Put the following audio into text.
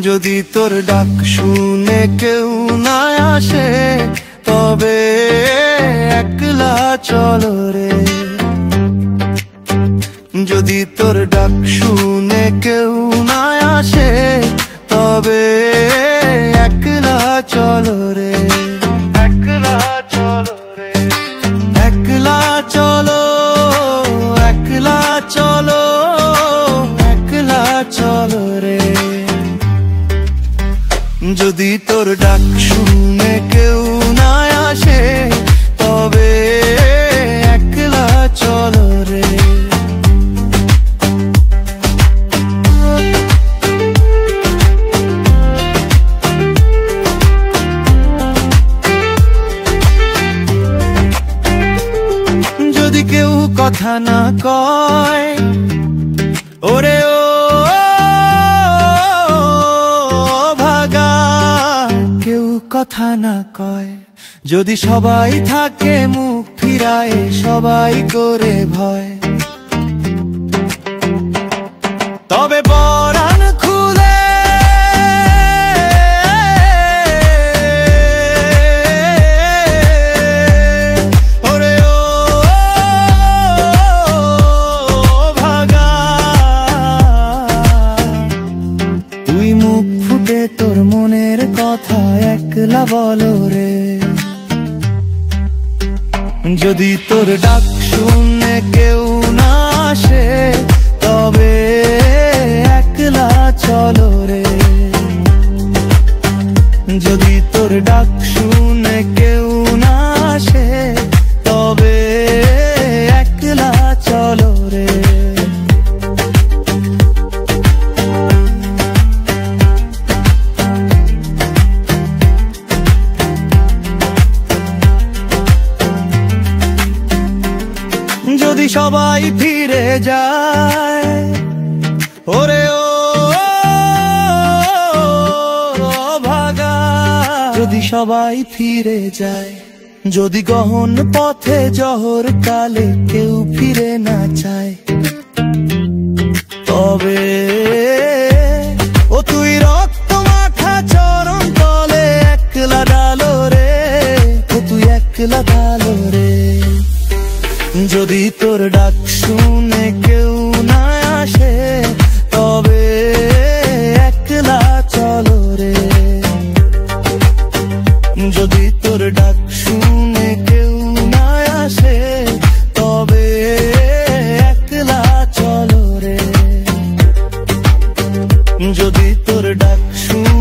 যদি তোর ডাক শুনে কেউ না আসে তবে একলা চলো রে। যদি তোর ডাক শুনে কেউ না আসে তবে একলা চলো রে। একলা চলো রে, একলা চলো, একলা চলো, একলা চলো রে। যদি তোর ডাক শুনে কেউ না আসে তবে একলা চলো রে। যদি কেউ কথা না কয় ওরে ও ভাগা, কেউ কথা না কয়, যদি সবাই থাকে মুখ ফিরায় সবাই করে ভয়, তবে পরাণ খুলে ওরে ও ভাগা, তুই মুখ ফুটে তোর মনের কথা একলা বলো রে। যদি তোর ডাক শুনে কেউ না আসে তবে একলা চলো রে। যদি তোর ডাক শুনে কেউ না আসে তবে একলা চলো রে। যদি সবাই ফিরে যায় ওরে ও ভাগা, যদি সবাই ফিরে যায়, যদি গহন পথে জহর কালে কেউ ফিরে না চায় তবে ও তুই রক্ত মাখা চরণ তলে একলা ডালো রে। ও তুই একলা ডালো রে। যদি তোর ডাক শুনে কেউ না আসে তবে একলা চলো রে। যদি তোর ডাক শুনে কেউ না আসে তবে একলা চলো রে। যদি তোর ডাক শুনে